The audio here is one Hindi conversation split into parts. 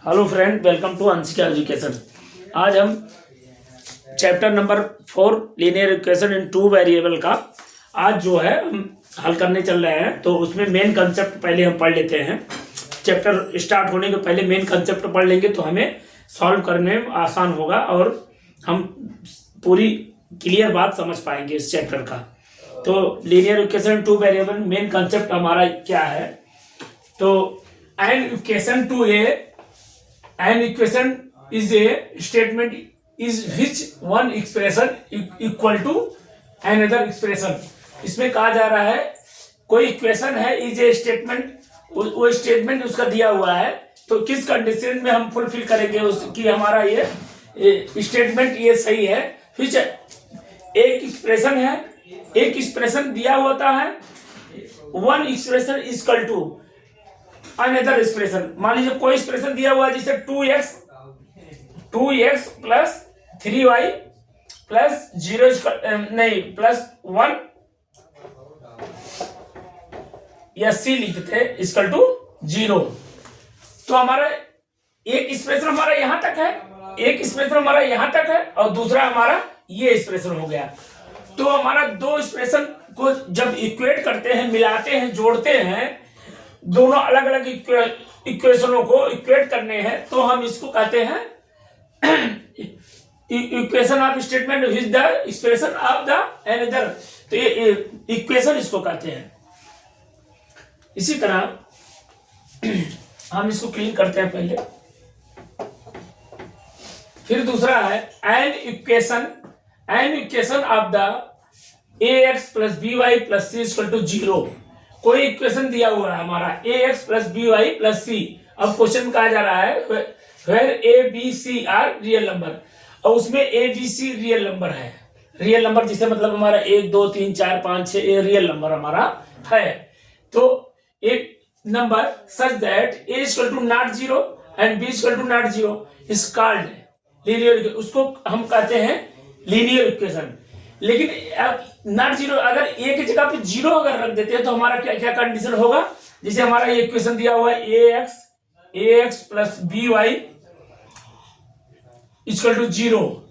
Hello friend, welcome to Anshika education. आज हम chapter number 4 linear equation in two variable का आज जो है हम हल करने चल रहे हैं। तो उसमें मेन कंसेप्ट पहले हम पढ़ लेते हैं। चैप्टर स्टार्ट होने के पहले मेन कंसेप्ट पढ़ लेंगे तो हमें सॉल्व करने में आसान होगा और हम पूरी क्लियर बात समझ पाएंगे इस चैप्टर का। तो linear equation in two variable main concept हमारा क्या है? तो N equation is a statement is which one expression equal to another expression। इसमें कहा जा रहा है कोई इक्वेशन है इज ए स्टेटमेंट, वो स्टेटमेंट उसका दिया हुआ है तो किस कंडीशन में हम फुलफिल करेंगे उसकी हमारा ये स्टेटमेंट ये सही है। which एक एक्सप्रेशन है, एक एक्सप्रेशन दिया होता है, one expression equal to another expression. मान लीजिए कोई एक्सप्रेशन दिया हुआ है जैसे 2x प्लस 3y प्लस 0 नहीं प्लस 1 या c लिखते हैं इक्वल टू 0। तो हमारा एक एक्सप्रेशन हमारा यहां तक है, एक एक्सप्रेशन हमारा यहां तक है और दूसरा हमारा ये एक्सप्रेशन हो गया। तो हमारा दो एक्सप्रेशन को जब इक्वेट करते हैं, मिलाते हैं, जोड़ते हैं, दोनों अलग अलग इक्वेशनों को इक्वेट करने हैं तो हम इसको कहते हैं equation of statement with the expression of the another. तो ये इक्वेशन इसको कहते हैं। इसी तरह हम इसको क्लीन करते हैं पहले। फिर दूसरा है an equation of the ax plus by plus c equal to 0। कोई इक्वेशन दिया हुआ है हमारा ax plus by plus c। अब क्वेश्चन कहा जा रहा है where a b c are real number, और उसमें a b c real number है। रियल नंबर जिसे मतलब हमारा 1 2 3 4 5 6 ये रियल नंबर हमारा है। तो एक number such that a equal to not 0 and b equal to not 0 is called linear, उसको हम कहते हैं लीनियर इक्वेशन। लेकिन अब नॉट 0 अगर ए की जगह पे 0 अगर रख देते हैं तो हमारा क्या क्या कंडीशन होगा? जैसे हमारा ये इक्वेशन दिया हुआ है ax plus by equal to 0।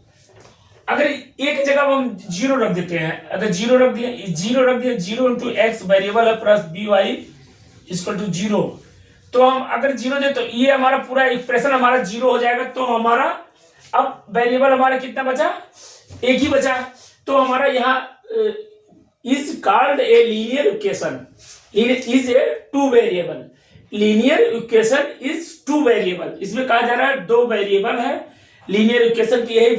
अगर ए की जगह हम 0 रख देते हैं, अगर 0 रख दिए 0 इंटू एक्स वेरिएबल है प्लस by इक्वल टू 0। तो हम अगर 0 दे तो ये हमारा पूरा एक्सप्रेशन हमारा 0 हो जाएगा। तो हमारा अब वेरिएबल हमारा कितना बचा? एक ही बचा। तो हमारा यहाँ is called a linear equation, is a two variable. Linear equation is two variable. इसमें कहा जा रहा है दो वेरिएबल है। लीनियर इक्वेशन की यही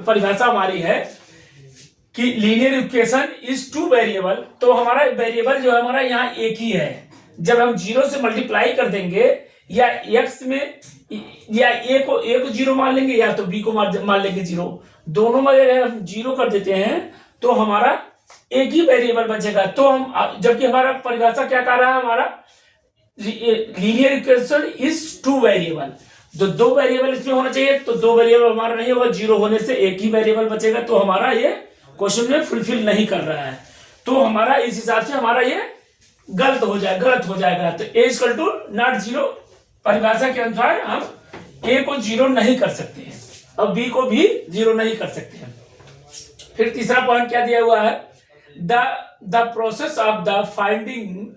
परिभाषा हमारी है कि linear equation is to variable. तो हमारा वेरिएबल जो है हमारा यहाँ एक ही है। जब हम 0 से मल्टीप्लाई कर देंगे या x में या a को 0 मान लेंगे या तो b को मान लेंगे 0, दोनों में अगर हम 0 कर देते हैं तो हमारा एक ही वेरिएबल बचेगा। तो हम जबकि हमारा परिभाषा क्या कह रहा है, हमारा linear equation is to variable. तो दो वेरिएबल इसमें होना चाहिए, तो दो वेरिएबल हमारा नहीं होगा, 0 होने से एक ही वेरिएबल बचेगा। तो हमारा ये क्वेश्चन में फुलफिल नहीं कर रहा है। तो हमारा इस हिसाब से हमारा ये गलत हो जाएगा। तो a इक्वल टू नॉट 0 परिभाषा के अनुसार हम a को 0 नहीं कर सकते हैं और b को भी 0 नहीं कर सकते हैं। फिर तीसरा पॉइंट क्या दिया हुआ है? The process of the finding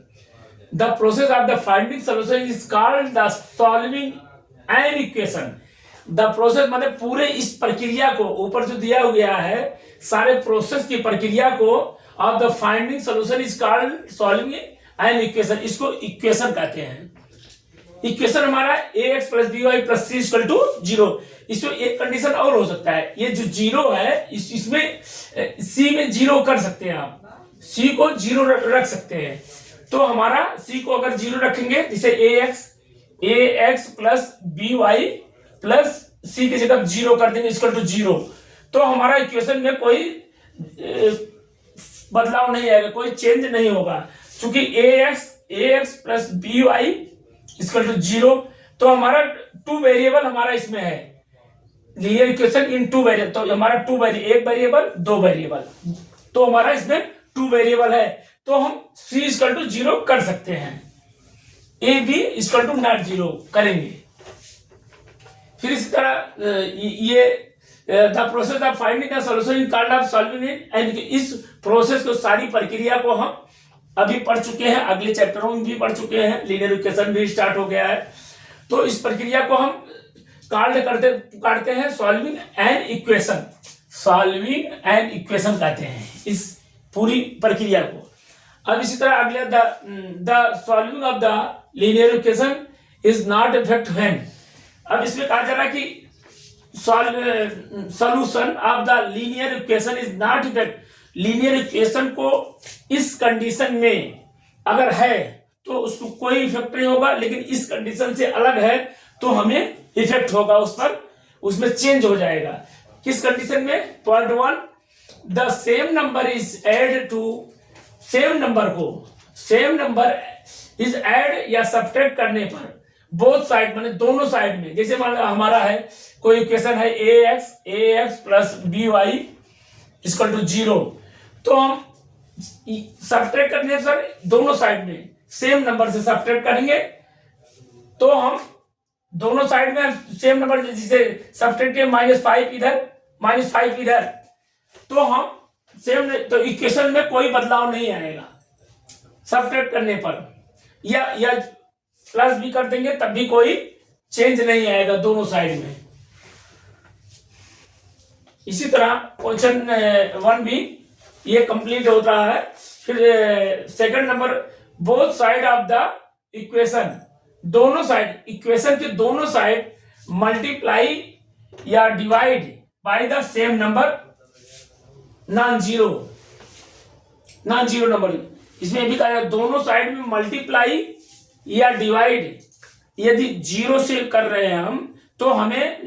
solution is called the solving an equation. The process मतलब पूरे इस प्रक्रिया को, ऊपर जो दिया गया है सारे प्रोसेस की प्रक्रिया को of the finding solution is called solving an equation. इसको इक्वेशन कहते हैं। इक्वेशन हमारा ax plus by plus c equal to 0। इसमें एक कंडीशन और हो सकता है, ये जो 0 है इसमें c में 0 कर सकते हैं, आप c को 0 रख सकते हैं। तो हमारा c को अगर 0 रखेंगे जैसे ax plus by plus c की जगह 0 कर देंगे इक्वल टू 0, तो हमारा इक्वेशन में कोई बदलाव नहीं आएगा, कोई चेंज नहीं होगा। क्योंकि ax plus by equal to 0। तो हमारा टू वेरिएबल हमारा इसमें है, linear equation in two variable. तो हमारा एक वेरिएबल दो वेरिएबल, तो हमारा इसमें टू वेरिएबल है। तो हम c इक्वल टू 0 कर सकते हैं। A B equal to not zero करेंगे। फिर इसी तरह ये the process of finding the solution in called of solving it, and इस प्रोसेस को, सारी प्रक्रिया को हम अभी पढ़ चुके हैं, अगले चैप्टरों में भी पढ़ चुके हैं, लीनियर इक्वेशन भी स्टार्ट हो गया है। तो इस प्रक्रिया को हम काटते हैं solving an equation, solving an equation कहते हैं इस पूरी प्रक्रिया को। अब इसी तरह अगले the solving of the linear equation is not effect when. अब इसमें कहा जा रहा है कि solution of the linear equation is not effect, linear equation को इस कंडीशन में अगर है तो उसको कोई इफेक्ट नहीं होगा, लेकिन इस कंडीशन से अलग है तो हमें इफेक्ट होगा, उस पर, उसमें चेंज हो जाएगा। किस कंडीशन में? Point 1, the same number is add to, same number को, सेम नंबर इज ऐड या सब्ट्रैक्ट करने पर बोथ साइड, माने दोनों साइड में, जैसे मान हमारा है कोई इक्वेशन है ax plus by equal to 0, तो हम सब्ट्रैक्ट करने पर दोनों साइड में सेम नंबर से सब्ट्रैक्ट करेंगे, तो हम दोनों साइड में सेम नंबर जैसे सब्ट्रैक्ट किए -5 इधर -5 इधर, तो हम सेम, तो इक्वेशन में कोई बदलाव नहीं आएगा सब्ट्रैक्ट करने पर, या प्लस भी कर देंगे तब भी कोई चेंज नहीं आएगा दोनों साइड में। इसी तरह क्वेश्चन 1 भी ये कंप्लीट होता है। फिर second number, both side of the equation, दोनों साइड, इक्वेशन के दोनों साइड मल्टीप्लाई या divide by the same number, non zero number. इसमें भी कहा दोनों साइड में मल्टीप्लाई या डिवाइड यदि 0 से कर रहे हैं हम, तो हमें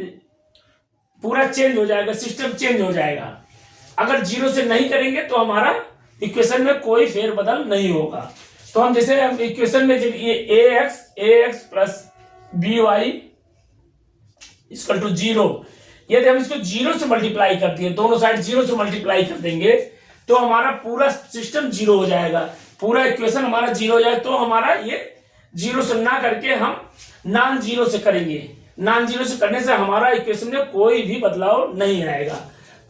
पूरा चेंज हो जाएगा, सिस्टम चेंज हो जाएगा। अगर 0 से नहीं करेंगे तो हमारा इक्वेशन में कोई फेरबदल नहीं होगा। तो हम जैसे हम इक्वेशन में जब ये ax plus by equal to 0, यदि हम इसको 0 से मल्टीप्लाई कर दिए, दोनों साइड 0 से मल्टीप्लाई कर देंगे, तो हमारा पूरा सिस्टम 0 हो जाएगा, पूरा इक्वेशन हमारा 0 हो जाए। तो हमारा ये 0 से ना करके हम नॉन जीरो से करेंगे, नॉन जीरो से करने से हमारा इक्वेशन में कोई भी बदलाव नहीं आएगा।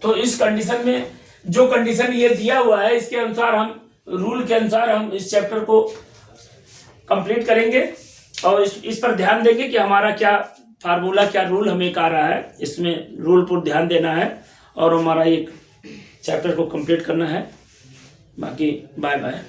तो इस कंडीशन में, जो कंडीशन ये दिया हुआ है, इसके अनुसार हम, रूल के अनुसार हम इस चैप्टर को कंप्लीट करेंगे और इस पर ध्यान देंगे कि हमारा क्या फार्मूला, क्या रूल हमें आ रहा है, इसमें रूल पर ध्यान देना है और हमारा एक चैप्टर को कंप्लीट करना है। बाकी बाय बाय।